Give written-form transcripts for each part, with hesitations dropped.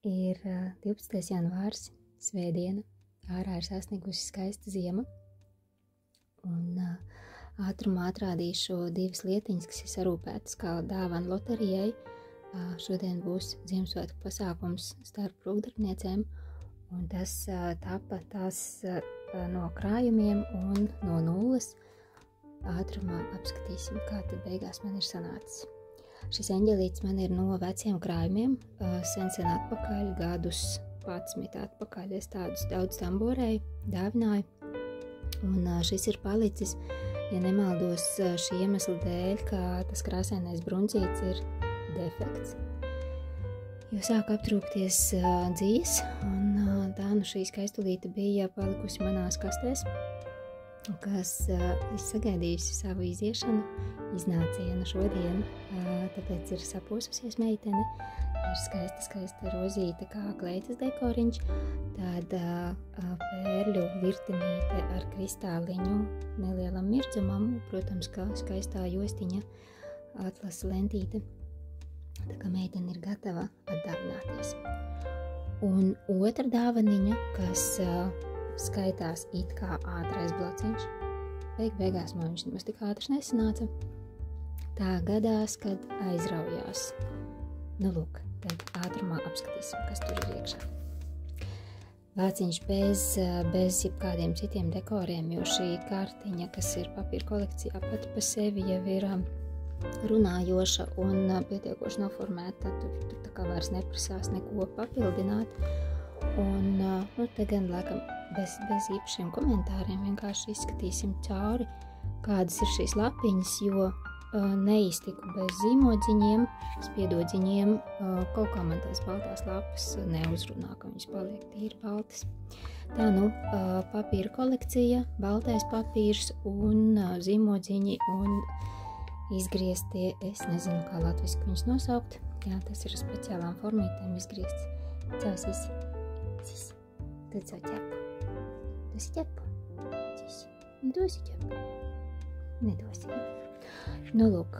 Ir 12. janvārs, svētdiena, ārā ir sasniegusi skaista ziema, un ātrumā atrādīšu divas lietiņas, kas ir sarūpētas kā dāvana loterijai. Šodien būs Ziemassvētku pasākums starp rūkdarbniecēm, un tas tapa no krājumiem un no nulles. Ātrumā apskatīsim, kā tad beigās man ir sanācis. Šis eņģelītis man ir no veciem krājumiem, sen atpakaļ, gadus 11 atpakaļ. Es tādus daudz tamborēju, dāvināju, un šis ir palicis, ja nemaldos, šī iemesla dēļ, ka tas krāsainais bruncīts ir defekts. Jo sāk aptrūkties dzijas, un tā nu šī skaistulīte bija palikusi manās kastēs, kas sagaidījusi savu iziešanu, iznācienu šodien, tāpēc ir saposusies meitene, ir skaista rozīte kā kleitas dekoriņš, tāda pērļu virtenīte ar kristāliņu nelielam mirdzumam, protams, kā skaistā jostiņa atlasa lentīte, tā kā meitene ir gatava atdāvināties. Un otra dāvaniņa, kas skaitās it kā ātrais blociņš, beigās man viņš nemaz tik ātrs nesanāca. Tā gadās, kad aizraujās. Nu lūk, tad ātrumā apskatīsim, kas tur ir iekšā. Vāciņš bez jebkādiem citiem dekoriem, jo šī kartiņa, kas ir papīra kolekcijā pati pa sevi, jau ir runājoša un pietiekoši noformēta, tur tā kā vairs neprasās neko papildināt. Un te gan laikam bez īpašiem komentāriem vienkārši izskatīsim cauri, kādas ir šīs lapiņas, jo neiztiku bez zīmodziņiem, spiedodziņiem, kaut kā man tās baltās lapas neuzrunā, ka viņas paliek tīri baltas. Tā papīra kolekcija, baltais papīrs un zīmodziņi un izgrieztie, es nezinu, kā latviski viņus nosaukt. Jā, tas ir speciālām formītēm izgriezts. Cās sis, tad savu ķepu. Dosi ķepu? Sis, dosi ķepu? Nedosi. Nu, lūk,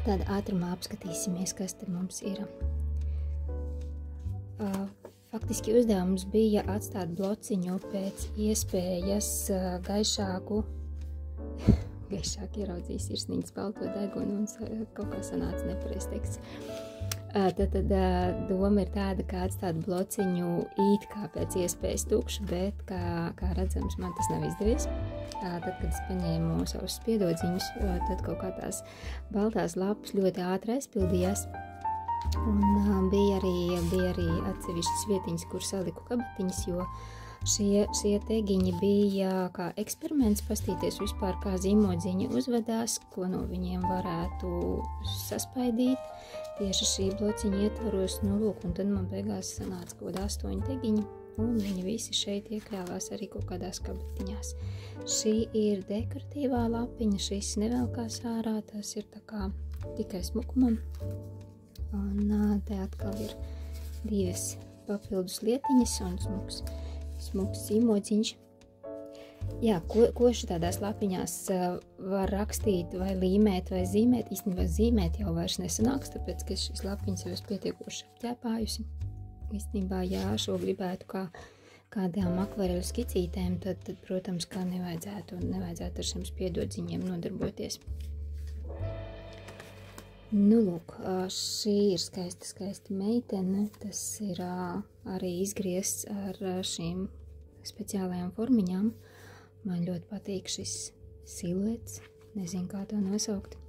tāda ātrumā apskatīsimies, kas te mums ir. Faktiski uzdevums bija atstāt blociņu pēc iespējas gaišāk ieraudzījis sirsniņas balto degunu un kaut kā sanāca nepareiz teksts. Tad doma ir tāda, kā atstāt blociņu it kā pēc iespējas tukšu, bet, kā redzams, man tas nav izdevies. Tad, kad es paņēmu savus spiedodziņus, tad kaut kā tās baltās lapas ļoti ātri aizpildījās. Un bija arī atsevišķas vietiņas, kur saliku kabatiņas, jo šie tegiņi bija kā eksperiments, pastīties vispār, kā zīmodziņi uzvedās, ko no viņiem varētu saspaidīt. Tieši šī blociņa ietvaros, un tad man beigās sanāca kaut 8 tegiņi, un viņi visi šeit iekļāvās arī kaut kādās kabatiņās. Šī ir dekoratīvā lapiņa, šis nevelkās ārā, tas ir tā kā tikai smukumam. Un te atkal ir divas papildus lietiņas un smuks zīmodziņš. Jā, ko šitādās lapiņās var rakstīt vai līmēt vai zīmēt? Īstenībā zīmēt jau vairs nesanāks, tāpēc, ka šīs lapiņas jau es pietiekoši apķēpājusi. Īstenībā, jā, šo gribētu kādām akvareļu skicītēm, tad, protams, kā nevajadzētu ar šiem spiedodziņiem nodarboties. Nu, lūk, šī ir skaista meitene, tas ir arī izgriezts ar šīm speciālajām formiņām. Man ļoti patīk šis siluets, nezinu, kā to nosaukt.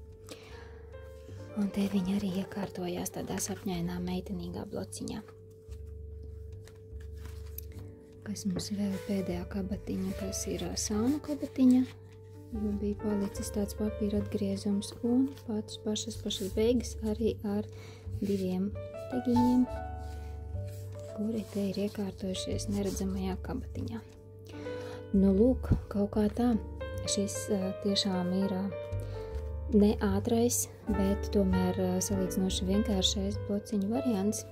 Un te viņa arī iekārtojās tādā sapņainā meitenīgā blociņā. Kas mums vēl pēdējā kabatiņa, kas ir saunu kabatiņa, jo bija palicis tāds papīra atgriezums, un pašas beigas arī ar 2 tegiņiem, kuri te ir iekārtojušies neredzamajā kabatiņā. Nu, lūk, kaut kā tā. Šis tiešām ir ne ātrais, bet tomēr salīdzinoši vienkāršais blociņu variants.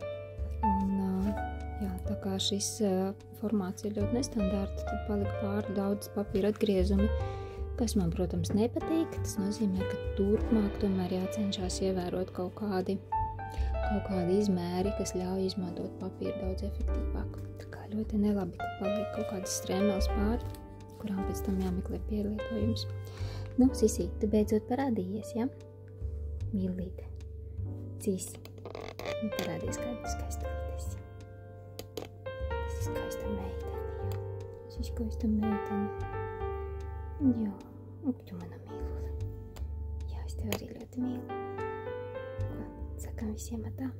Un, jā, tā kā šis formāts ir ļoti nestandarta, tad palika pāri daudz papīra atgriezumi, kas man, protams, nepatīk. Tas nozīmē, ka turpmāk tomēr jācenšas ievērot kaut kādi kaut kādi izmēri, kas ļauj izmantot papīru daudz efektīvāk. Tā kā ļoti nelabi, ka paliek kaut kādas strēmeles pāri, kurām pēc tam jāmeklē pielietojums. Nu, Sisi, tu beidzot parādījies, ja? Mīlīte. Sisi, nu parādies, kāda skaistalītes. Tas ir skaista meitene, jā. Tas ir skaista meitene. Jā, tu mana mīlula. Jā, es tev arī ļoti mīlu. Ko, sakam visiem atā.